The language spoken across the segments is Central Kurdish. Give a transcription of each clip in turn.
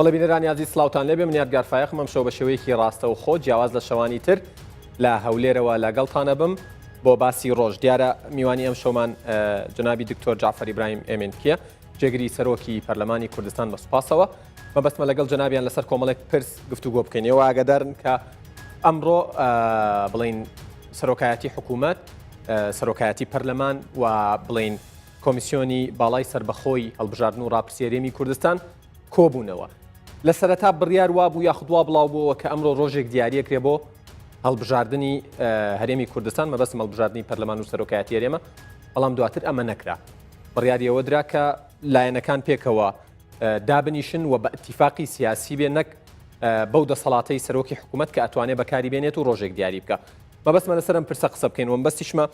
بەڵێ بینەرانی عزیز سلااوتان لێبێ من یادگار فایەخم ئەم شەو بە شێوەیەکی ڕاستەوخۆ جیاواز لە شەوانی تر لە هەولێرەوە لەگەڵتانە بم بۆ باسی ڕۆژ دیارە میوانی ئەم شەومان جنابی دکتۆر جعفەر ئیبراهیم ئێمێنکیە جێگری سەرۆکی پەرلەمانی کوردستان بە سوپاسەوە مەبەستمە لەگەڵ جنابیان لەسەر کۆمەڵێک پرس گفتوگۆ بکەینەوە ئاگادارن کە ئەمڕۆ بڵین سەرۆکایەتی حکوومەت سەرۆکایەتی پەرلەمان و بڵین کۆمیسیۆنی باڵای سربەخۆی هەڵبژاردن و ڕاپرسیارێمی کوردستان کۆبوونەوە لە سەرەتا بڕیار وابوو یاخودوا بڵاو بووەوە کە ئەمڕۆ ڕۆژێک دیاریەکرێ بۆ هەڵبژاردننی هەرێمی کوردستان مەبەست هەڵبژاردننی پەرلەمان و سەرۆکایەتی هەرێمە بەڵام دواتر ئەمە نەکرا بڕیاریەوە درا کە لایەنەکان پێکەوە دابنیشن و بە ئەتیفاقی سیاسی بێ نەک بەو دەسەڵاتەی سەرۆکی حکوومەت کە ئەتوانێت بەکاری بێنێت و ڕۆژێک دیاری بکە مەبەستمە لەسەرم پرسە قسە بکەین و بەستیشمە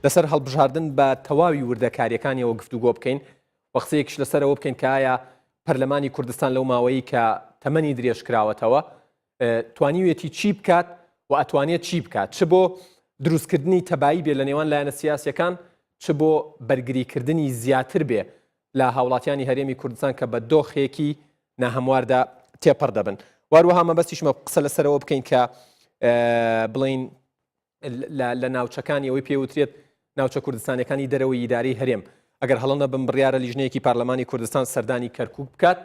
لەسەر هەڵبژاردن بە تەواوی وردەکاریەکانیەوە گفتوگۆ بکەین و قسەیەکیش لەسەرەوە بکەین کە ئایا پەرلەمانی کوردستان لەو ماوەیە کە تەمەنی درێژ کراوەتەوە توانیوێتی چی بکات و ئەتوانێت چی بکات چ بۆ دروستکردنی تەبایی بێ لە نێوان لایەنە سیاسیەکان چ بۆ بەرگریکردنی زیاتر بێ لە هاوڵاتیانی هەرێمی کوردستان کە بە دۆخێکی ناهەمواردا تێپەڕ دەبن واروەها مەبەستیشمە قسە لەسەرەوە بکەین کە بڵین لە ناوچەکانی ئەوەی پێوترێت ناوچە کوردستانەکانی دەرەوەی ئیداری هەرێم ئەگەر هەڵەنە بم بڕیارە لیژنەیەکی پارلەمانی کوردستان سەردانی کەرکووک بکات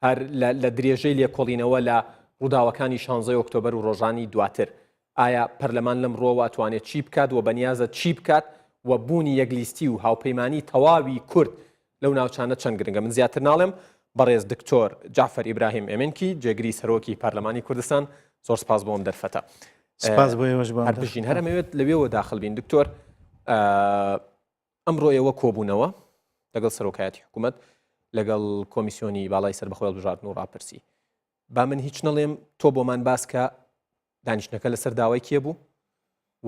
هەر لە درێژەی لێکۆڵینەوە لە ڕووداوەکانی 16 ئۆکتۆبەر و ڕۆژانی دواتر ئایا پەرلەمان لەم ڕۆوە ئەتوانێت چی بکات و بەنیازە چی بکات و بوونی یەکلیستی و هاوپەیمانی تەواوی کورد لەو ناوچانە چەند گرنگە من زیاتر ناڵێم بەڕێز دکتۆر جعفەر ئیبراهیم ئێمێنکی جێگری سەرۆکی پەرلەمانی کوردستان زۆر سپاس بۆم دەرفەتە سپاس بۆ ئێوەش هەربژین هەرەمەوێت لەوێەوە داخل بین دکتۆر ئەمڕۆ ئێوە کۆبوونەوە لەگەڵ سەرۆکایەتی حکوومەت لەگەڵ کۆمیسیۆنی باڵای سربەخۆی هەڵبژاردن و ڕاپرسی با من هیچ نەڵێم تۆ بۆمان باس کە دانیشتنەکە لەسەر داوای کێ بوو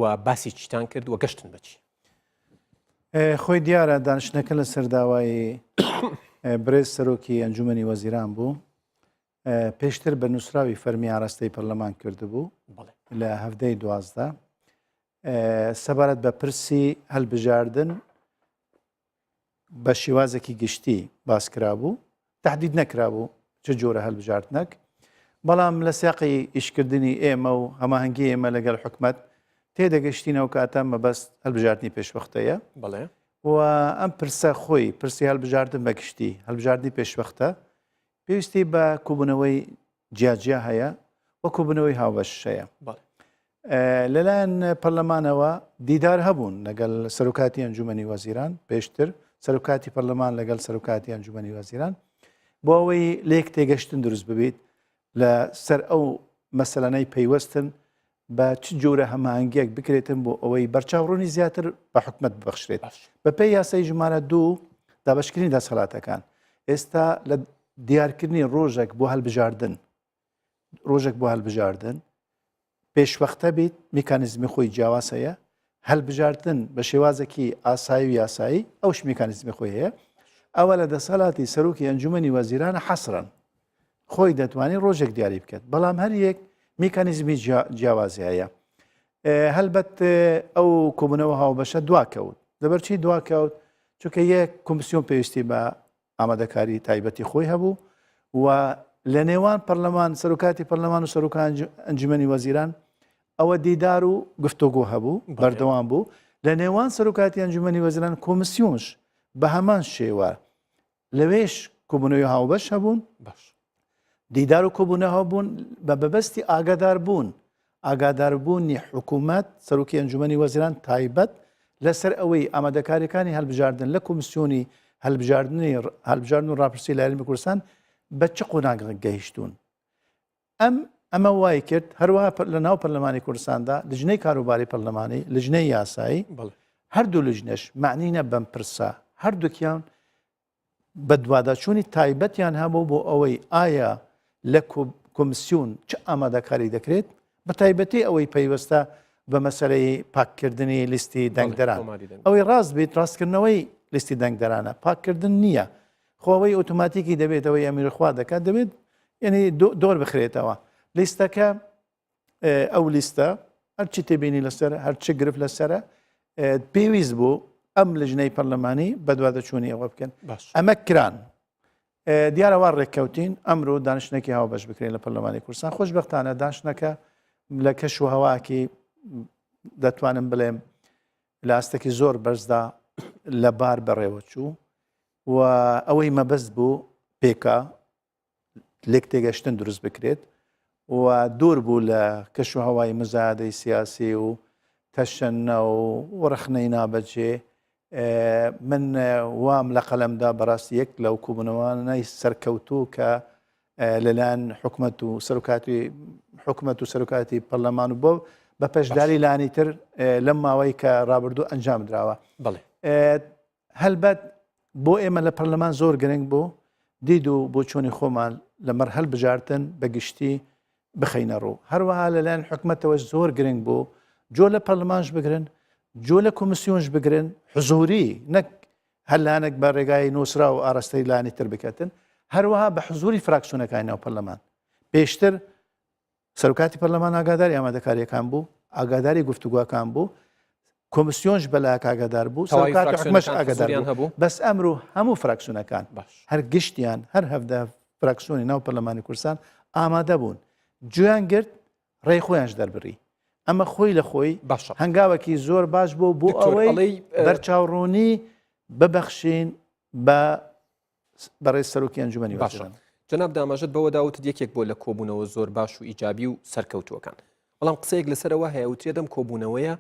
و باسی چیتان کرد و گەشتن بچی خۆی دیارە دانیشتنەکە لەسەر داوای برێز سەرۆکی ئەنجومەنی وەزیران بوو پێشتر بە نووسراوی فەرمی ئاراستەی پەرلەمان کردبوو لە هەفتەی 12 سەبارەت بە پرسی هەڵبژاردن بە شێوازێکی گشتی باسکرا بوو تهدید نەکرابوو چ جۆرە هەڵبژاردنەک بەڵام لە سیاقی ئیشکردنی ئێمە و هەماهەنگی ئێمە لەگەڵ حکومەت تێدەگەشتینەوە کاتە مەبەست هەڵبژاردننی پێشوەختەیە بەڵێ و ئەم پرسە خۆی پرسی هەڵبژاردن بە گشتی هەڵبژاردننی پێشوەختە پێویستی بە کوبوونەوەی جیاجیا هەیە و کوبوونەوەی هاوبەش هەیە لەلایەن پەرلەمانەوە دیدار هەبوون لەگەڵ سەرۆکاتی ئەنجومەنی وەزیران پێشتر سەرۆکاتی پەرلەمان لەگەڵ سەرۆکاتی ئەنجومەنی وەزیران بۆ ئەوەی لێک تێگەشتن دروست ببیت لە سەر ئەو مەسەلانەی پەیوەستن بە چ جۆرە هەماهەنگیەک بکرێتن بۆ ئەوەی بەرچاوڕوونی زیاتر بە حکومەت ببەخشرێت بەپێی یاسای ژمارە 2 دابەشکردنی دەسەڵاتەکان ئێستا لە دیارکردنی ڕۆژێک بۆ هەڵبژاردن ڕۆژێک بۆ هەڵبژاردن پێشوەختە بیت میکانیزمی خۆی جیاواز هەیە هەڵبژاردن بە شێوازێکی ئاسایی و یاسایی ئەوش میکانیزمی خۆی هەیە ئەوە لە دەسەڵاتی سەرۆکی ئەنجومەنی وەزیرانە حەسرن خۆی دەتوانێت ڕۆژێک دیاری بکات بەڵام هەر یەک میکانیزمی جیاوازی هەیە هەلبەت ئەو کۆبوونەوە هاوبەشە دواکەوت لەبەرچی دواکەوت چونکە یەک کۆمیسیۆن پێویستی بە ئامادەکاری تایبەتی خۆی هەبوو و لە نێوان پەرلەمان سەرۆکاتی پەرلەمان و سەرۆکان ئەنجومەنی وەزیران ئەوە دیدار و گفتوگۆ هەبوو بەردەوام بوو لە نێوان سەرۆکاتی ئەنجومەنی وەزیران کۆمیسیۆنش بە هەمان شێوە لەوێش کۆبوونەوەی هاوبەش هەبوون دیدار و کۆبوونە هەبوون بە بەبەستی ئاگاداربوونی حکوومەت سەرۆکی ئەنجومەنی وەزیران تایبەت لەسەر ئەوەی ئامادەکاریەکانی هەڵبژاردن لە کۆمیسیۆنی هەڵبژاردن و ڕاپرسی لە هەرێمی کوردستان بە چ قۆناغێک گەیشتون ئەمە وای کرد هەروەها لە ناو پەرلەمانی کوردستاندا لجنەی کاروباری پەرلەمانی لجنەی یاسایی هەردوو لجنەش معنینە بەم پرسە هەردووکیان بە دوواداچوونی تایبەتیان هەبوو بۆ ئەوەی ئایا لە کۆمیسیۆن چ ئامادەکاری دەکرێت بە تایبەتی ئەوەی پەیوەستە بە مەسەلەی پاککردنی لیستی دەنگدەران ئەوەی ڕاست بێت ڕاستکردنەوەی لیستی دەنگدەرانە پاککردن نییە خۆەوەی ئۆتۆماتیکی دەبێتەوەی ئەمیرخوا دەکات دەبێت یعنی دۆر بخرێتەوە لیستەکە ئەو لیستە هەرچی تێبینی لەسەر هەرچ گرفت لەسرە پێویست بوو ئەم لجنەی پەرلەمانی بە دوادەچوونی ئەوە بکەن ئەمە کران دیارەوان ڕێککەوتین ئەمڕۆ دانیشتێکی هاوبەش بکرێن لە پەرلەمانی کوردستان خۆشبەختانە دانیشتەکە لە کەش و هەواکی دەتوانم بڵێم لاستێکی زۆر بەرزدا لە بار بەڕێوە چوو و ئەوەی مەبەست بوو پێکا لێک تێگەشتن دروست بکرێت و دوور بوو لە کەش و هەوای مزادەی سیاسی و تەشەنە و ڕخنەی نابەجێ من وام لە قەلەمدا بەڕاستی یەک لەو کوبوونەوانەی سەرکەوتوو کە لەلایەن حکومەت و سەرۆکاتی پەرلەمان و بۆ بە پێشداری لانی تر لەم ماوەی کە ڕابردوو ئەنجام درراوە هەلبەت بۆ ئێمە لە پەرلەمان زۆر گرنگ بوو دید و بۆ چۆنی خۆمان لە مەرحەل بژارتن بەگشتی بخەینە ڕوو هەروەها لەلایەن حکومەتەوە زۆر گرنگ بوو جۆ لە پەرلەمانش بگرن جۆ لە کۆمسیۆنش بگرن حزوری نەک هەلانێک بە ڕێگای نووسرا و ئاراستەی لانی تر بکەتن هەروەها بە حزوری فراکسیۆنەکانی ناو پەرلەمان پێشتر سەرۆکاتی پەرلەمان ئاگاداری ئامادەکاریەکان بوو ئاگاداری گفتوگوەکان بوو کۆمسیۆنش بەلایەک ئاگادار بوو سەرۆکاتی حکومەتش ئاگادار بوو بەس ئەمڕۆ هەموو فراکسیۆنەکان هەر گشتیان هەر هەفدە فراکسیۆنی ناو پەرلەمانی کوردستان ئامادە بوون گوێیان گرت ڕێی خۆیانش دەربڕی ئەمە خۆی لە خۆی هەنگاوێکی زۆر باش بوو بۆ ئەوەی بەرچاوڕوونی ببەخشین بەڕێز سەرۆکی ئەنجومەنی وەزیران جەناب دامەژت بەوە داوت یەکێک بۆ لە کۆبوونەوە زۆر باش و ئیجابی و سەرکەوتووەکان بەڵام قسەیەک لەسەرەوە هەیە و تێدەم کۆبوونەوەیە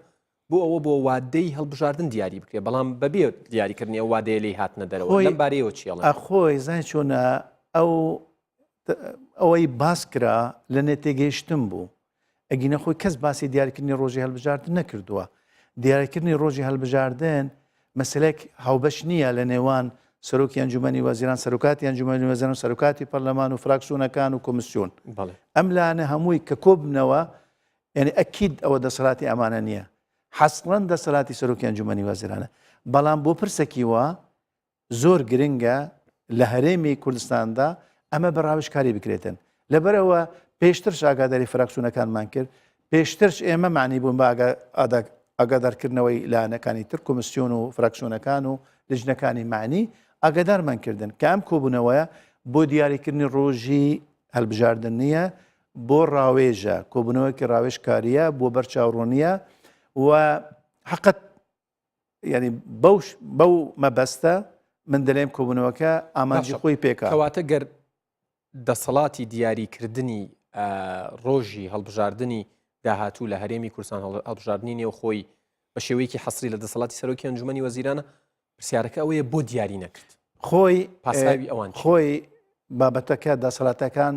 بۆ ئەوە بۆ وادەی هەڵبژاردن دیاری بکرێت بەڵام بەبێ دیاریکردنی ئەو وادەیە لی هاتنە دەرەوە لەم بارەیەوە چیڵە خۆی زای چۆنە ئەوەی باس کرا لە نێتێگەیشتن بوو ئەگینە خۆی کەس باسی دیاریکردنی ڕۆژی هەڵبژاردن نەکردووە دیاریکردنی ڕۆژی هەڵبژاردن مەسلێک هاوبەش نییە لە نێوان سەرۆکی ئەنجومەنی وەزیران سەرۆکاتی ئەنجومەنی وەزیران و سەرۆکاتی پەرلەمان و فراکسیۆنەکان و کۆمسیۆن ئەم لانە هەمووی کە کۆبنەوە یعنی ئەکید ئەوە دەسەڵاتی ئەمانە نییە حەسڵەن دەسەڵاتی سەرۆکی ئەنجومەنی وەزیرانە بەڵام بۆ پرسێکی وە زۆر گرنگە لە هەرێمی کوردستاندا ئەمە بەڕاوشکاری بکرێتن لەبەرەوە پێشترش ئاگاداری فراکسیۆنەکانمان کرد پێشترش ئێمە معنی بوون بە ئاگادارکردنەوەی لایەنەکانی تر کۆمسیۆن و فراکسیۆنەکان و لجنەکانی معنی ئاگادارمان کردن کە ئەم کۆبوونەوەیە بۆ دیاریکردنی ڕۆژی هەڵبژاردن نییە بۆ ڕاوێژە کۆبوونەوەیکی ڕاوێژکاریە بۆ بەرچاوڕوونیە و حقت ینی بەو مەبەستە من دەڵێم کۆبوونەوەکە ئامانجی خۆی پێکە کەواتە گەر دەسەڵاتی دیاریکردنی ڕۆژی هەڵبژاردننی داهاتوو لە هەرێمی کوردستان هەڵبژاردننی نێو خۆی بە شێوەیەکی حەسری لە دەسەڵاتی سەرۆکی ئەنجومەنی وەزیرانە پرسیارەکە ئەوەیە بۆ دیاری نەکرد خۆی پاساوی ئەوان خۆی بابەتەکە دەسەڵاتەکان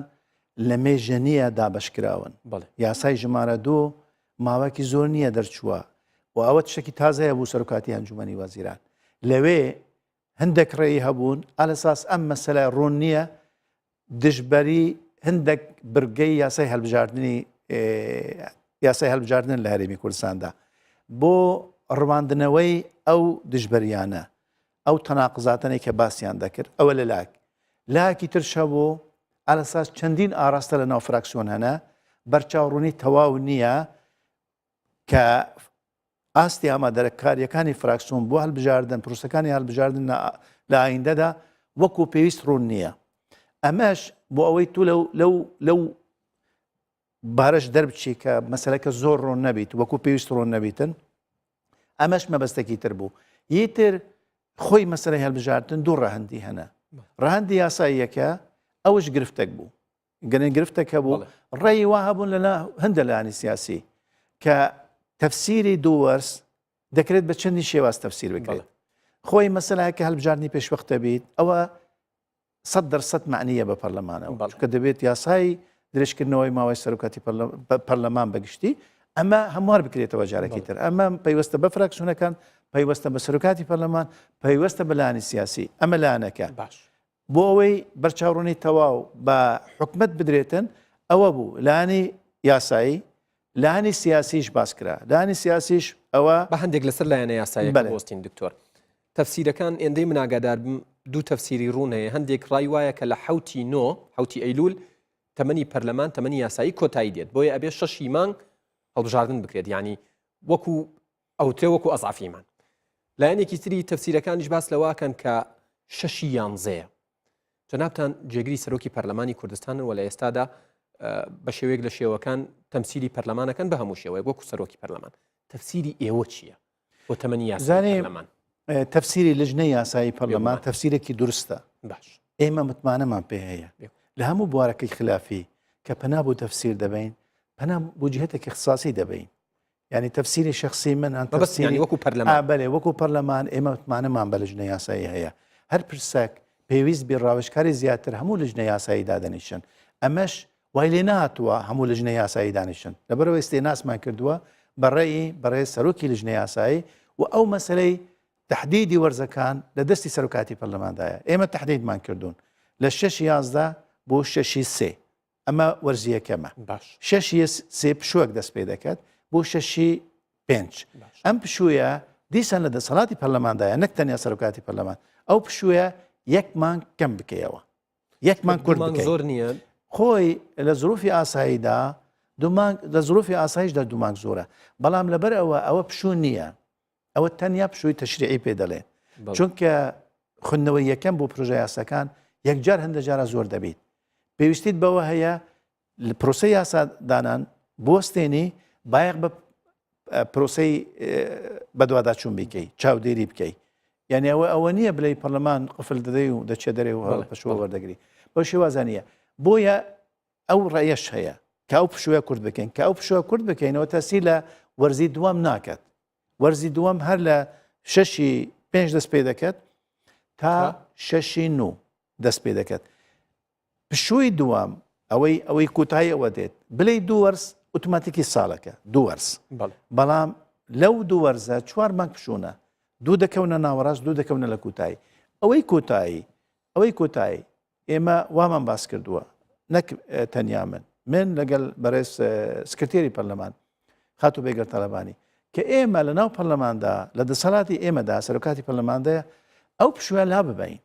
لە مێژە نییە دابشکراون یاسای ژمارە 2 ماوەکی زۆر نییە دەرچووە و ئەوە شەکی تازەیە بوو سەرۆکاتی ئەنجومەنی وەزیران لەوێ هەندێک ڕێی هەبوون ئالەساس ئەم مەسەلە ڕوون نییە دژبەری هەندێک برگەی یاسای هەڵبژاردن لە هەرێمی کوردستاندا بۆ ڕواندنەوەی ئەو دژبەریانە ئەو تەناقزاتنەی کە باسییان دەکرد ئەوە لە لاکی ترشە بۆ ئالەساس چەندین ئاراستە لە ناو فراکسیۆن هەنە بەرچاوڕوونی تەواو نییە کە ئاستی ئامادەکاریەکانی فراکسیۆن بۆ هەڵبژاردن پرۆسەکانی هەڵبژاردن لە ئایندەدا وەکو پێویست ڕوون نییە ئەمەش بۆ ئەوەی تو لەو بارەش دەربچی کە مەسەلەکە زۆر ڕۆن نەبیت وەکو پێویست ڕۆن نەبیتن ئەمەش مەبەستێکی تر بوو یتر خۆی مەسەلەی هەڵبژاردن دوو ڕەهەندی هەنە ڕەهەندی یاساییەکە ئەوش گرفتێک بوو گەنێ گرفتێکە بوو ڕێی وا هەبوون لە هەندە لایانی سیاسی کە تەفسیری دوو وەرس دەکرێت بە چەندی شێواز تەفسیر بکرێت خۆی مەسەلەکە هەڵبژاردننی پێشوەختە بیت ئەوە 100% معنیە بە پەرلەمانەوە کە دەبێت یاسای درێژکردنەوەی ماوەی سەرۆکاتی پەرلەمان بەگشتی ئەمە هەموار بکرێتەوە جارێکی تر ئەمە پەیوەستە بە فراکسیۆنەکان پەیوەستە بە سەرۆکاتی پەرلەمان پەیوەستە بە لایانی سیاسی ئەمە لایەنەکە بۆ ئەوەی بەرچاوڕوونی تەواو بە حکومەت بدرێتن ئەوە بوو لایانی یاسایی لایانی سیاسیش باس کرا لایانی سیاسیش ئەوە بە هەندێک لەسەر لایەنە یاسایی بۆستین دکتۆر تەفسیرەکان ئێندەی من ئاگادار بم دوو تەفسیری ڕوونەیە هەندێک ڕای وایە کە لە حوتی ئەیلول تەمەنی پەرلەمان تەمەنی یاسایی کۆتایی دێت بۆیە ئەبێ 6 مانگ هەڵبژاردن بکرێت ینی وەکو ئەوترێ وەکو ئەزافیمان لایەنێکی تری تەفسیرەکانیش باس لەواکەن کە 6 یانزەیە جەنابتان جێگری سەرۆکی پەرلەمانی کوردستان و لە ئێستادا بە شێوەیەک لە شێوەکان تەمسیلی پەرلەمانەکەن بە هەموو شێوەیە وەکو سەرۆکی پەرلەمان تەفسیری ئێوە چییە بۆ تەمەنی یاسای پەرلەمان؟ تەفسیری لژنەی یاسایی پەرلەمان تەفسیرێکی درستە. باش ئێمە متمانەمان پێ هەیە لە هەموو بوارەکەی خلافی کە پەنا بۆ تەفسیر دەبین پەنا بۆ جهتێکی اختصاصی دەبین، یعنی تەفسیری شخصی من ئەن تەفسیری وەکو پەرلەمان بەڵێ وەکو پەرلەمان ئێمە متمانەمان بە لژنەی یاسایی هەیە. هەر پرسەک پێویست بێ ڕاوێژکاری زیاتر هەموو لژنەی یاسایی دادەنیشن. ئەمەش وای لێ نهاتووە هەموو لژنەی یاسایی دانیشن، لەبەرەوەی ئێستێناسمان کردووە بەڕێی سەرۆکی لژنەی یاسایی و ئەو مەسەلەی تحدیدی وەرزەکان لە دەستی سەرۆکاتی پەرلەماندایە. ئێمە تحدیدمان کردوون لە 6/11 بۆ 6/3 ئەمە وەرزیەکەمە. 6/3 پشووەک دەست پێ دەکات بۆ 6/5. ئەم پشوویە دیسان لە دەسەڵاتی پەرلەماندایە نەک تەنیا سەرۆکاتی پەرلەمان ئەو پشوویە یەکمان کەم بکەیەوە، یەکمان کورد بکەین. زۆر نییە خۆی لە زروفی ئاساییدا لە زروفی ئاسایشدا دوومانگ زۆرە، بەڵام لەبەر ئەوە پشوو نییە، ئەوە تەنیا پشووی تەشریعی پێ دەڵێن، چونکە خوندنەوەی یەکەم بۆ پرۆژە یاساکان یەکجار هەندە جارە زۆر دەبیت. پێویستیت بەوە هەیە لە پرۆسەی یاسادانان بۆستێنی بایەق بە پرۆسەی بەدواداچوون بیکەی چاودێری بکەی، یعنی ئەوە نییە بڵێ پەرلەمان قفل دەدەی و دەچێ دەرێ و پشووە وەردەگری بۆ شێوازانە. بۆیە ئەو ڕێیەش هەیە کە ئەو پشووە کورد بکەین، کە ئەو پشووە کورد بکەینەوە تەسی لە وەرزی دووەم ناکات. وەرزی دووەم هەر لە 6/5 دەست پێ دەکات تا 6/9 دەست پێ دەکات. پشووی دووەم ئەوەی کوتایی ئەوە دێت بڵێ 2 وەرز ئۆتۆماتیکی ساڵەکە 2 وەرز، بەڵام لەو 2 وەرزە 4 مانگ پشوونە، 2 دەکەونە ناوەڕاست 2 دەکەونە لە کوتایی. ئەوەی کۆتایی ئێمە وامان باس کردووە نەک تەنیا من لەگەڵ بەڕێز سکرتێری پەرلەمان خاتو بێگەر تەلەبانی کە ئێمە لە ناو پەرلەماندا لە دەسەڵاتی ئێمەدا سەرۆکاتی پەرلەماندایە ئەو پشووە لا ببین،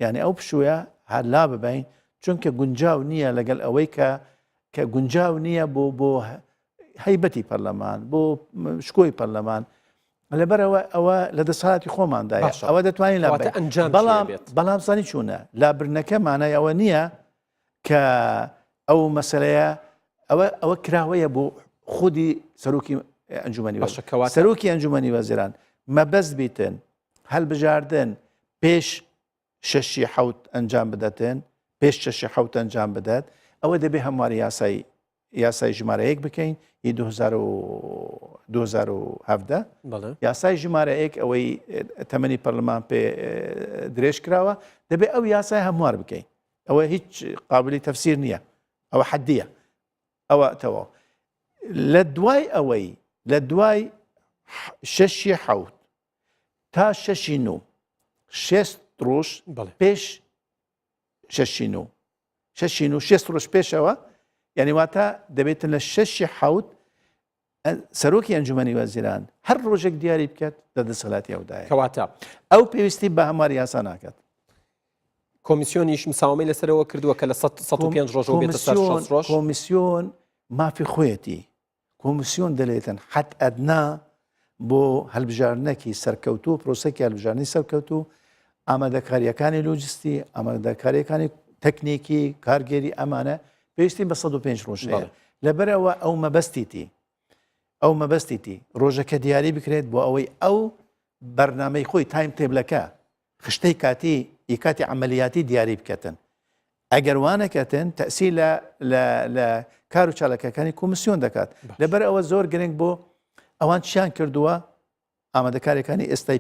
یعنی ئەو پشووە هەر لا ببین، چونکە گونجاو نییە لەگەڵ ئەوەی کە گونجاو نییە بۆ هەیبەتی پەرلەمان بۆ شکۆی پەرلەمان. لەبەرەوە ئەوە لە دەسەڵاتی خۆماندایە ئەوە دەتوانین بەڵام سانی چوونە لابرنەکە مانای ئەوە نییە کە ئەو مەسەلەیە ئەوە کراوەیە بۆ خودی سەرۆکی ئەنجومەنی سەرۆکی ئەنجومەنی وەزیران مەبەست بیتن هەڵبژاردن پێش 6/7 ئەنجام بدەتن، پێش 6/7 ئەنجام بدات، ئەوە دەبێ هەمواری یاسای ژمارە 1 بکەین 2017 یاسای ژمارە 1 ئەوەی تەمەنی پەرلەمان پێ درێژ کراوە دەبێ ئەو یاسای هەموار بکەین. ئەوە هیچ قابلی تەفسیر نییە، ئەوە حەدیە. ئەوە تەواو لە دوای 6/7 تا 6/9 6 ڕۆژ پێش 6/9 6 ڕۆژ پێشەوە، یعنی واتە دەبێتن لە 6/7 سەرۆکی ئەنجومەنی وەزیران هەر ڕۆژێک دیاری بکات لە دەسەڵاتی ئەودایە، کەواتە ئەو پێویستی بە هەموار یاسا ناکات. کۆمیسیۆنیش مساومەی لەسەرەوە کردووە کە لە 105 ڕۆژەوە بێتە 60 ڕۆژ. کۆمیسیۆن مافی خۆیەتی، کۆمیسیۆن دەلێتن حەد ئەدنا بۆ هەڵبژارنەکی سەرکەوتوو پرۆسەکی هەڵبژارنی سەرکەوتوو، ئامادەکاریەکانی لۆجستی، ئامادەکاریەکانی تەکنیکی کارگێری ئەمانە پێویستی بە 105 ڕۆژ هەیە. لەبەرەوە ئەو مەبەستیتی ڕۆژەکە دیاری بکرێت بۆ ئەوەی ئەو بەرنامەی خۆی تایم تێبلەکە خشتەی کاتی عملیاتی دیاری بکەتن. ئەگەر وانەکەتن تەسی لە کار و چالاکەکانی کۆمیسیۆن دەکات. لەبەر ئەوە زۆر گرنگ بۆ ئەوان چیان کردووە ئامادەکاریەکانی ئێستای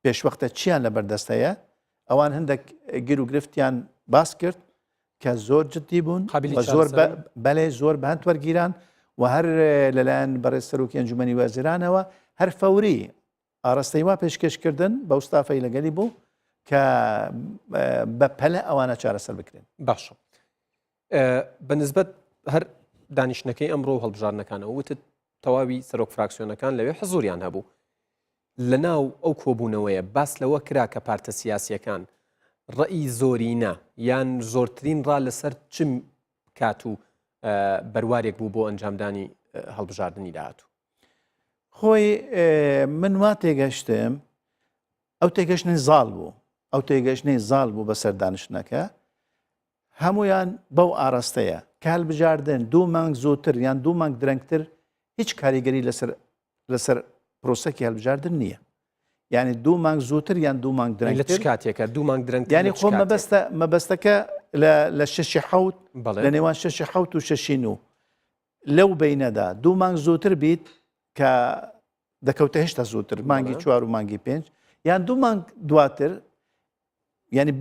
پێشوەختە چیان لە بەردەستەیە، ئەوان هەندێک گیر و گرفتیان باس کرد کە زۆر جددی بوون، زۆر بەهەند وەرگیران و هەر لەلایەن بەڕێز سەرۆکی ئەنجومەنی وەزیرانەوە هەر فەوری ئاڕاستەی وا پێشکەشکردن بە وستافەی لەگەلی بوو کە بە پەلە ئەوانە چارەسەر بکرێن. باشە بەنسبەت هەر دانیشتەکەی ئەمڕۆ و هەڵبژارنەکانەوە وتت تەواوی سەرۆک فراکسیۆنەکان لەوێ حزوریان هەبوو. لە ناو ئەو کۆبوونەوەیە باس لەوە کرا کە پارتە سیاسیەکان ڕەئی زۆرینە یان زۆرترین ڕا لەسەر چم کات و بەروارێک بوو بۆ ئەنجامدانی هەڵبژاردننی داهاتوو. خۆی من وا تێگەشتم ئەو تێگەشتنی زاڵ بوو، ئەو تێگەشتنەی زاڵ بوو بەسەر دانیشتنەکە هەمویان بەو ئاراستەیە کە هەڵبژاردن 2 مانگ زووتر یان 2 مانگ درەنگتر هیچ کاریگەری لەسەر پرۆسەکی هەڵبژاردن نییە. یعنی 2 مانگ زووتر یان 2 مانگ لە درەنگتر چ کاتێکە 2 مانگ درەنگ ینی خۆ مەبەستەکە لە 6 لە نێوان 6 و 6 لەو بینەدا 2 مانگ زووتر بیت کە دەکەوتە هێشتا زووتر مانگی 4 و مانگی 5 یان 2 مانگ دواتر ینی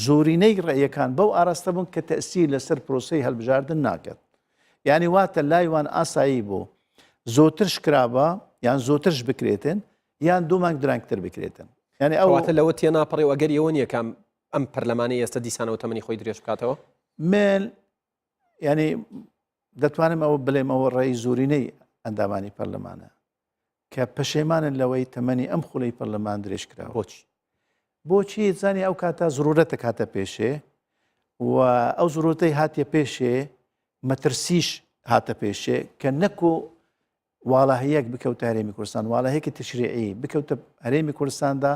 زۆرینەی ڕێیەکان بەو ئاراستە بوون کە تەسیر لەسەر پرۆسەی هەڵبژاردن ناکات. یعنی واتە لایوان ئاسایی بوو زۆتر شکرابە یان زۆترش بکرێتن یان 2 مانگ درەنگتر بکرێتن. ینی ئەواتە لەوە تێناپەڕی وەگەر ئەوە نییە کام ئەم پەرلەمانی ئێستا دیسانەوە تەمەنی خۆی درێژ بکاتەوە من ینی دەتوانم ئەوە بڵێم ئەوە ڕێی زۆرینەی ئەندامانی پەرلەمانە کە پەشێمانن لەوەی تەمەنی ئەم خولەی پەرلەمان درێژ کراوە. بۆچی زانی ئەو کاتە زرورەتە کاتە پێشێ و ئەو زرورەتەی هاتیە پێشێ مەترسیش هاتە پێشێ کە نەکو واڵاهەیەک بکەوتە هەرێمی کوردستان واڵاهەیەکی تشریعی بکەوتە هەرێمی کوردستاندا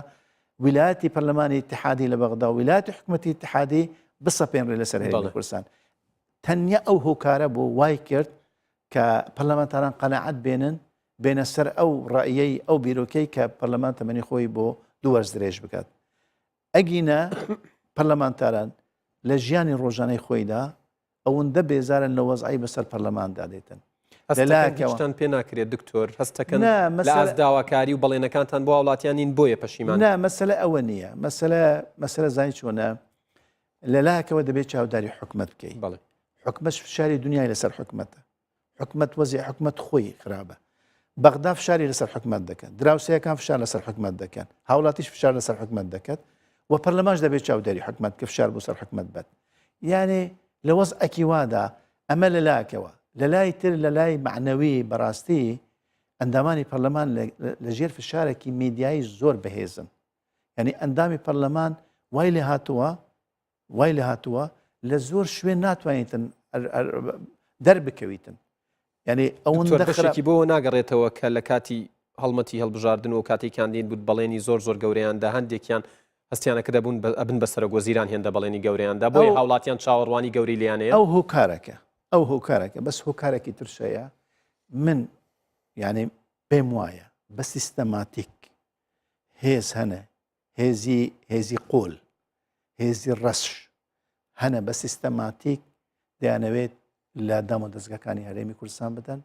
ویلایەتی پەرلەمانی اتحادی لە بەغدا و ویلایەتی حکومەتی اتحادی بسەپێنرێ لەسەر هەرێمی کوردستان. تەنیا ئەو هۆکارە بۆ وای کرد کە پەرلەمانتاران قەناعەت بێنە سەر ئەو ڕائیەی ئەو بیرۆکەی کە پەرلەمان تەمەنی خۆی بۆ 2 وەرز درێژ بکات. ئەگینە پەرلەمانتاران لە ژیانی ڕۆژانەی خۆیدا ئەوەندە بێزارن لە وەزعی بەسەر پەرلەماندا دێتن. هەستان پێ ناکرێت دکتۆر هەستەکەن لە ئاز داواکاری و بەڵێنەکانتان بۆ وڵاتیانین بۆیە پەشیمان. نا مەسەلە ئەوە نییە مەسەلە زای چۆنە لەلایەکەوە دەبێت چاوداری حکومەت بکەیت. حکومەت فشاری دنیای لەسەر حکومەتە. حکومەت وەزی حکومەت خۆی خراپە. بەغدا فشاری لەسەر حکومەت دەکەن. دراوسەیەکان فشار لەسەر حکومەت دەکەن. هاوڵاتیش فشار لەسەر حکومەت دەکات. و پەرلەمانش دەبێت چاودێری حکومەت کە فشار بۆ سەر حکومەت بێت. یعنی لە وەزعێکی وادا ئەمە لەلایەکەوە لە لای تر لە لای معنەوی بەڕاستی ئەندامانی پەرلەمان لەژێر فشارێکی میدیایی زۆر بەهێزن. یعنی ئەندامی پەرلەمان وای لێ هاتووە لە زۆر شوێن ناتوانیتن دەربکەویتن. یعنی ئەوەندە خەشێکی بۆ ناگەڕێتەوە کە لە کاتی هەڵمەتی هەڵبژاردن و کاتی کاندین بوو بەڵێنی زۆر گەورەیاندا هەندێکیان هەستیانەکە دەبوون ئەبن بەسەرە گۆزیران هێندە بەڵێنی گەورەیاندا بۆی هاوڵاتیان چاوەڕوانی گەوری لیانەیە ئەو هۆکارەکە بەس هۆکارێکی ترشەیە من یعنی پێم وایە بە سیستەماتیک هێز هەنە هێزی قۆل هێزی ڕەش هەنە بە سیستەماتیک دەیانەوێت لە دەم و دەستگاکانی هەرێمی کوردستان بدەن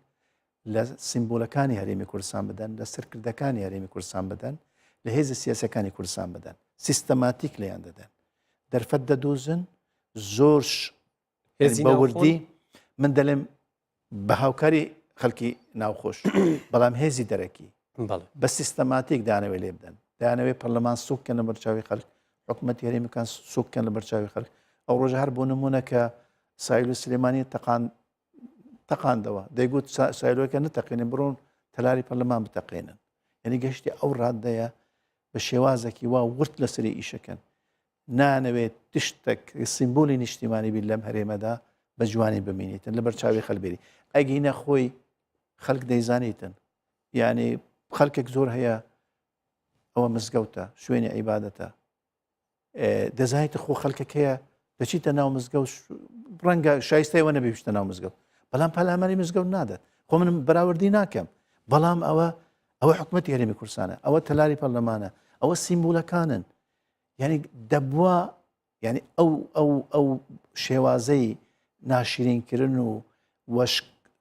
لە سیمبۆلەکانی هەرێمی کوردستان بدەن لە سەرکردەکانی هەرێمی کوردستان بدەن لە هێزە سیاسەکانی کوردستان بدەن سیستەماتیک لەیان دەدەن دەرفەت دەدۆزن زۆرش بەوردی من دەڵێم بە هاوکاری خەڵکی ناوخۆش بەڵام هێزی دەرەکی بە سیستەماتیک دانەوێت لێ بدەن دایانەوێت پەرلەمان سوککەن لە بەرچاوی خەڵک حکوومەتی هەرێمیەکان سوککەن لە بەرچاوی خەڵک ئەو ڕۆژە هەر بۆ نمونە کە سایل و سلێمانی تەقاندەوە دەیگوت سایلۆکە نتەقینن بڕۆن تەلاری پەرلەمان بتەقێنن یعنی گەشتی ئەو ڕاددەیە بە شێوازێکی وا ورد لەسەری ئیشەکەن نانەوێت تشتێک سیمبۆلی نیشتیمانی بین لەم هەرێمەدا بە جوانی ببینیتن لە بەرچاوی خەلبێری ئەگینە خۆی خەڵک دەیزانیتن یعنی خەڵکێک زۆر هەیە ئەوە مزگەوتە شوێنی عیبادەتە دەزانیتە خۆ خەڵکەکەیە دەچیتە ناو مزگەوت ڕەنگە شایستەیەوە نەبێ بچتە ناو مزگەوت بەڵام پەلاماری مزگەوت نادات خۆ من بەراوردی ناکەم بەڵام ئەوە حکوومەتی هەرێمی کوردستانە ئەوە تەلاری پەرلەمانە ئەوە سیمبولەکانن یعنی دەبووە یعنی ئەو شێوازەی ناشرینکردن و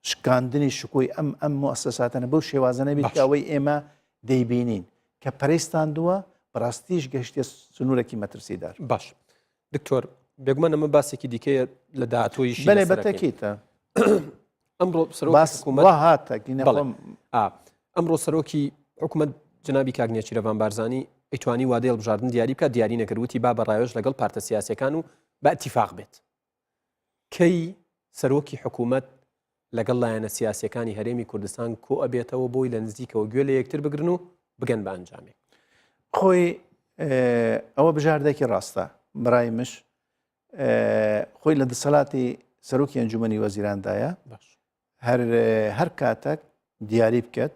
شکاندنی شکۆی ئەم مؤسساتانە بەو شێوازە نەبێت کە ئەوەی ئێمە دەیبینین کە پەرەیستاندووە بەڕاستیش گەشتە سنوورێکی مەترسیدار باش دکتۆر بێگومان ئەمە باسێکی دیکەیە لە داهاتۆیشی بەێ بەتەکیتە ئەمڕۆ ئەمڕۆ سەرۆکی حکوومەت جنابی کاگنێکی رەوان بارزانی ئەیتوانی وادەی هەڵبژاردن دیاری بکات دیاری نەکردوتی با بەڕایۆژ لەگەڵ پارتە سیاسەکان و بە ئەتیفاق بێت کەی سەرۆکی حکوومەت لەگەڵ لایەنە سیاسەکانی هەرێمی کوردستان کۆ ئەبێتەوە بۆی لە نزیکەوە گوێ لە یەکتر بگرن و بگەن بە ئەنجامێک خۆی ئەوە بژاردێکی ڕاستە بەڕای مش خۆی لە دەسەڵاتی سەرۆکی ئەنجومەنی وەزیراندایە هەر کاتێک دیاری بکات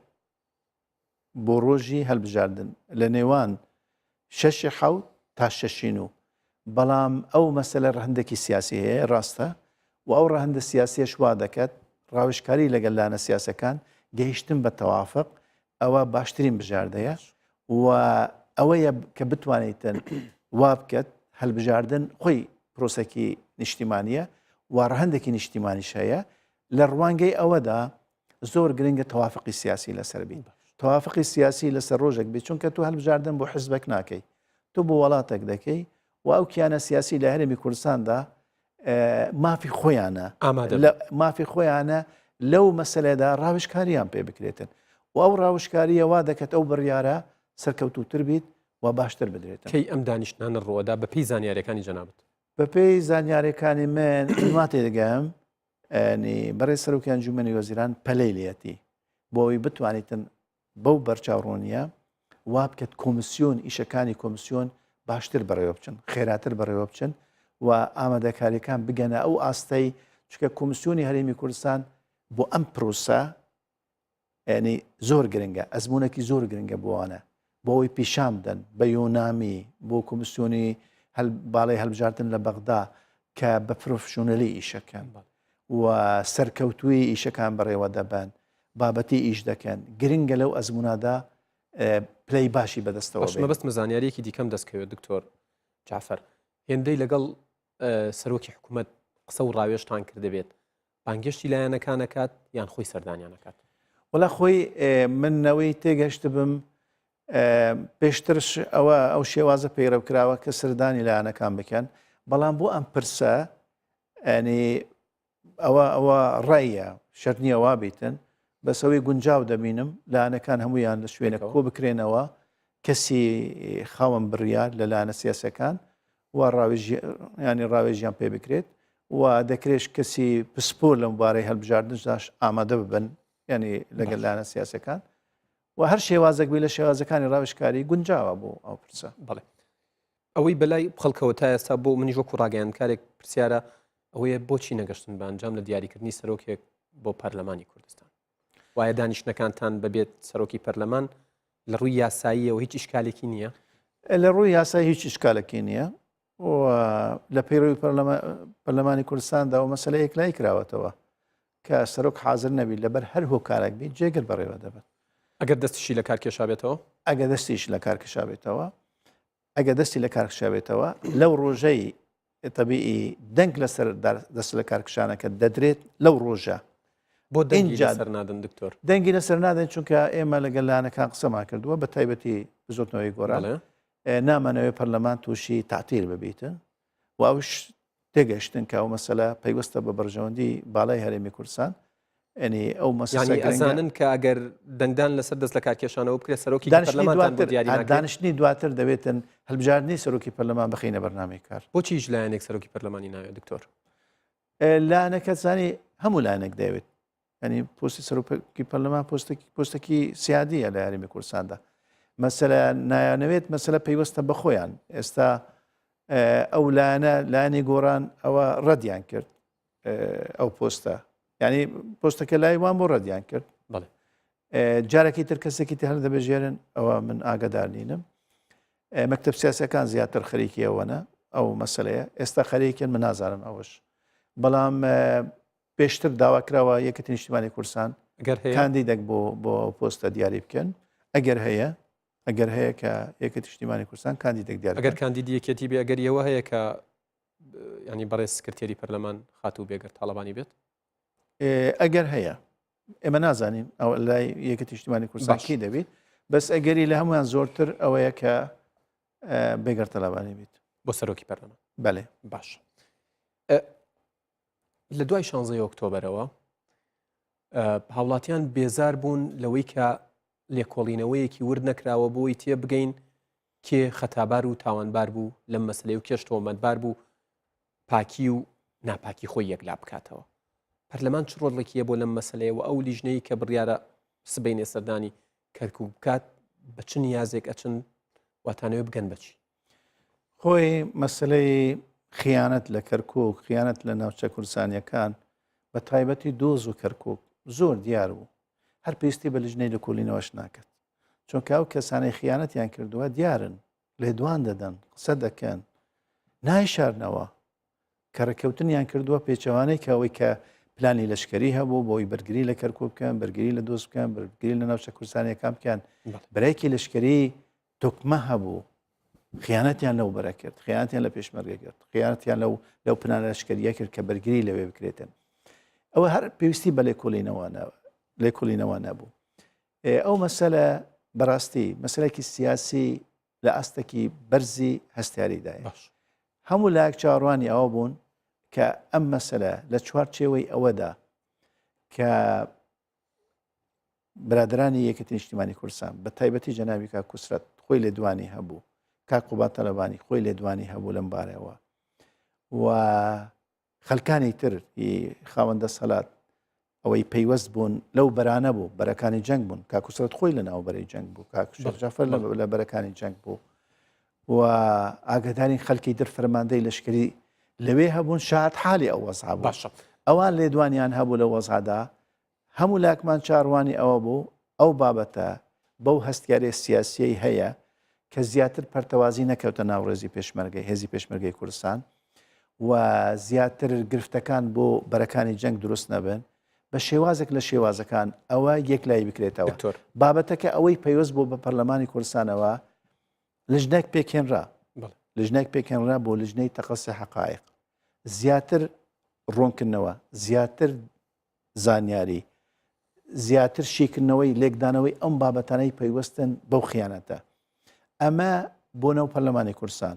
بۆ ڕۆژی هەڵبژاردن لە نێوان 6 حەوت تا شەشین و بەڵام ئەو مەسەلە ڕەهندێکی سیاسی هەیە ڕاستە و ئەو ڕەهندە سیاسیەش وا دەکات ڕاوشکاری لەگەل لانە سیاسەکان گەیشتن بە تەوافق ئەوە باشترین بژاردەیە و ئەوەیە کە بتوانیتن وا بکەت هەلبژاردن خۆی پرۆسەکی نیشتیمانیە و ڕەهندێکی نیشتیمانیش هەیە لە ڕوانگەی ئەوەدا زۆر گرنگە تەوافقی سیاسی لەسەر بین تەوافقی سیاسی لەسەر ڕۆژێک بێت چونکە تو هەلبژاردن بۆ حزبێک ناکەی تو بۆ وڵاتێک دەکەی و ئەو کیانە سیاسی لە هەرێمی کوردستاندا مافی خۆیانە مافی خۆیانە لەو مەسەلێدا ڕاوشکاریان پێ بکرێتن و ئەو ڕاوشکاریە وا دەکەت ئەو بڕیارە سەرکەوتوتر بیت و باشتر بدرێتن کەی ئەم دانیشتانە ڕۆدا بە پێی زانیاریەکانی جەنابەت بە پێی زانیاریەکانی من وا تێدەگەم بەڕێ سەرۆکی ئەنجومەنی وەزیران پەلەی لێتی بۆ ئەوی بتوانیتن بەو بەرچاوڕۆنیە وا بکەت کۆمسیۆن ئیشەکانی کۆمسیۆن باشتر بەڕێوە بچن خێراتر بەڕێوە بچن و ئامادەکاریەکان بگەنە ئەو ئاستەی چکە کۆمسیۆنی هەرێمی کوردستان بۆ ئەم پرۆسە ینی زۆر گرنگە ئەزمونێکی زۆر گرنگە بۆوانە بۆ ئەوی پیشان بدەن بە یۆنامی بۆ کۆمسیۆنی باڵی هەلبژاردن لە بەغدا کە بە پرۆفشۆنەلی ئیشەکەن و سەرکەوتوی ئیشەکان بەڕێوە دەبن بابەتی ئیش دەکەن گرنگە لەو ئەزمونادا پلەی باشی بەدەستەوە مەبەست مەزانیاریەکی دیکەم دەستکەوێت دکتۆر جعفەر هێندەی لەگەڵ سەرۆکی حکوومەت قسە و ڕاوێژتان کردبێت بانگشتی لایەنەکانەکات یان خۆی سەردانیانەکات وڵا خۆی منەوەی تێگەشت بم پێشترش ئەوە ئەو شێوازە پەیڕەوکراوە کە سەردانی لایەنەکان بکەن بەڵام بۆ ئەم پرسە ئەنی ئەوە ڕایە شەرنیە وا بیتن بەسەوەی گونجاو دەبینم لایەنەکان هەمویان لە شوێنە کۆ بکرێنەوە کەسی خاوەن بڕیار لە لایەنە سیاسەکان و ینی ڕاوێژیان پێ بکرێت و دەکرێت کەسی پسپۆر لە مبارەی هەلبژاردنش ئامادە ببن ینی لەگەل لایەنە سیاسەکان و هەر شێوازێک بی لە شێوازەکانی ڕاوشکاری گونجاوە بۆ ئەو پرسە بڵێ ئەوەی بەلای خەڵکەوە تا ئێستا بۆ منیش وەکو ڕاگەیاندکارێک پرسیارە ئەوەیە بۆچی نەگەشتن بە ئەنجام لە دیاریکردنی سەرۆکێک بۆ پەرلەمانی کوردستان وایە دانیشتەکانتان بەبێت سەرۆکی پەرلەمان لە ڕووی یاساییەوە هیچ ئیشکالێکی نییە لە ڕووی یاسایی هیچ ئیشکالێکی نییە و لە پەیڕەوی پەرلەمانی کوردستاندا و مەسەلە یەکلایی کراوەتەوە کە سەرۆک حاضر نەبی لەبەر هەر هۆکارێک بیت جێگر بەڕێوە دەبێت ئەگەر دەستشی لە کار کێشابێتەوە ئەگە دەستیش لە کار کێشابێتەوە ئەگە دەستی لە کارکشابێتەوە لەو ڕۆژەی تەبیئی دەنگ لەسەر دەست لە کارکشانەکە دەدرێت لەو ڕۆژە بۆ دەنگی لەسەر نادن دکتۆر دەنگی لەسەر نادەن چونکە ئێمە لەگەڵ لایەنەکان قسەمان کردووە بە تایبەتی بزۆتنەوەی گۆران نامانەوەی پەرلەمان تووشی تعتیل ببیتن و ئەوش تێگەشتن کە ئەو مەسەلە پەیوەستە بە بەرژەوەندی باڵای هەرێمی کوردستان ئەنی ئەو مەسەلە ئەزانن کە ئەگەر دەنگدان لەسەر دەست لە کارکێشانەوە بکرێت سەرۆکی پەرلەمانتان بۆ دیاری ناکرێت دانیشتنی دواتر دەبێتن هەلبژاردننی سەرۆکی پەرلەمان بخینە بەرنامەی کار بۆچیش لایەنێک سەرۆکی پەرلەمانی ناوێت دکتۆر لایەنەکە زانی هەموو لایەنێک دەوێت ینی پۆستی سەرۆکی پەرلەمان پۆستێکی سیادیە لە هەرێمی کوردستاندا مەسەلە نایانەوێت مەسەلە پەیوەستە بە خۆیان ئێستا ئەو لایەنی گۆڕان ئەوە ڕەدیان کرد ئەو پۆستە ینی پۆستەکە لای وان بۆ ڕەدیان کرد جارێکی تر کەسێکی تر هەر دەبێژێرن ئەوە من ئاگادار نینم مەکتەب سیاسەکان زیاتر خەریکی ئەوەنە ئەو مەسەلەیە ئێستا خەریکن من نازانم ئەوش بەڵام پێشتر داواکراوە یەکەتی نیشتیمانی کوردستان کاندیدێک بۆ پۆستە دیاری بکەن ئەگەر هەیە کە یەکەتی نیشتیمانی کوردستان کاندیدێک دیار ئەگەر کاندیدی یەکێتی بێ ئەگەر ئەوە هەیە کە ینی بەڕێز سکرتێری پەرلەمان خاتوو بێگەر تاڵەبانی بێت ئەگەر هەیە ئێمە نازانین ئەو لای یەکەتی نیشتیمانی کوردستان کی دەبێت بەس ئەگەری لە هەمویان زۆرتر ئەوەیە کە بێگەر تاڵەبانی بیت بۆ سەرۆکی پەرلەمان بەڵێ باش لە دوای 16 ئۆکتۆبەرەوە هاوڵاتیان بێزار بوون لەوەی کە لێکۆڵینەوەیەکی ورد نەکراوە بۆی تێ بگەین کێ خەتابار و تاوانبار بوو لەم مەسلەی و کێش تۆمەتبار بوو پاکی و ناپاکی خۆی یەکلا بکاتەوە پەرلەمان چ ڕۆڵێکیە بۆ لەم مەسلەیە و ئەو لیژنەی کە بڕیارە سبەینێ سەردانی کەرکوب بکات بە چ نیازێک ئەچن واتانەوێ بگەن بەچی خۆی مەسلەی خیانەت لە کەرکووک خیانەت لە ناوچە کوردستانیەکان بە تایبەتی دۆز و کەرکووک زۆر دیار بوو هەر پێویستی بە لیژنەی لە کۆڵینەوەش ناکات چونکە ئەو کەسانەی خیانەتیان کردووە دیارن لێدوان دەدەن قسە دەکەن نایشارنەوە کە ڕێکەوتنیان کردووە پێچەوانەی کە ئەوەی کە پلانی لەشکری هەبوو بۆی بەرگری لە کەرکوب بکەن بەرگری لە دۆست بکەن بەرگری لە ناوچە کوردستانیەکان بکەن بەرایکی لەشکری توکمە هەبوو خیانەتیان لەو بەرە کرد خیانەتیان لە پێشمەرگە کرد خیانەتیان لەو پلانە لەشکریە کرد کە بەرگری لەوێ بکرێتن ئەوە هەر پێویستی بە لێکۆڵینەوە نەبوو ئەو مەسەلە بەڕاستی مەسلێکی سیاسی لە ئاستێکی بەرزی هەستیاریدایە هەموو لایەک چاڕوانی ئەوە بوون کە ئەم مەسەلە لە چوارچێوەی ئەوەدا کە برادرانی یەکەتی نیشتیمانی کوردستان بە تایبەتی جەنابی کاک کوسرەت خۆی لێدوانی هەبوو کاک قوبات تەلەبانی خۆی لێدوانی هەبوو لەم بارەوە و خەلکانی تر خاوەندە سەلات ئەوەی پەیوەست بوون لەو بەرانە بوو بەرەکانی جەنگ بوون کاک کوسرەت خۆی لە ناوبەرەی جەنگ بوو کاک شێخ جەعفەر لە بەرەکانی جەنگ بوو و ئاگاداری خەڵکی در فەرماندەی لەشکری لەوێ هەبوون شاد حالی ئەو وەزع بوو ئەوان لێدوانیان هەبوو لە وەزعدا هەموو لاکمان چاڕوانی ئەوە بوو ئەو بابەتە بەو هەستیاری سیاسیی هەیە کە زیاتر پەرتەوازی نەکەوتە ناوڕێزی پێشمەرگەی هێزی پێشمەرگەی کوردستان و زیاتر گرفتەکان بۆ بەرەکانی جەنگ دروست نەبن بە شێوازێک لە شێوازەکان ئەوە یەک لای بکرێتەوە بابەتەکە ئەوەی پەیوەست بۆ بە پەرلەمانی کوردستانەوە لژنێک پێکێنرا لژنێک پێکێنرا بۆ لژنەی تەقەسی حەقایق زیاتر ڕوونکردنەوە زیاتر زانیاری زیاتر شیکردنەوەی لێکدانەوەی ئەم بابەتانەی پەیوەستن بەو خیانەتە ئەمە بۆ نەو پەرلەمانی کوردستان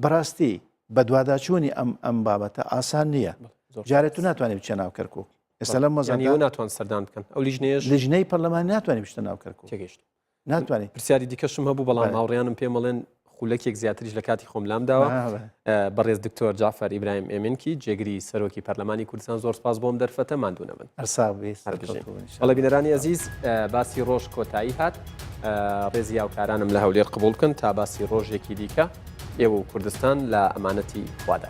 بەڕاستی بە دوواداچوونی ئەم بابەتە ئاسان نییە جارێت تو ناتوانێت بچێ ناو کەرکووک ئێستا لەم مەزانانی ناتوان سەردان بکەن ئەو لیژنەی پەرلەمانی ناتوانێت بچتە ناو کەرکووک تێگەیشت ناتوانێت پرسیاری دیکەشم هەبوو بەڵام هاوڕێیانم پێمەڵێن خولەکێک زیاتریش لە کاتی خۆم لامداوە بەڕێز دکتۆر جعفەر ئیبراهیم ئێمنکی جێگری سەرۆکی پەرلەمانی کوردستان زۆر سپاس بۆم دەرفەتە ماندوو نەبن بەڵێ بینەرانی عەزیز باسی ڕۆژ کۆتایی هات ڕێزی یاوکارانم لە هەولێر قبول بکەن تا باسی ڕۆژێکی دیکە ئێوە و کوردستان لە ئەمانەتی خوادا.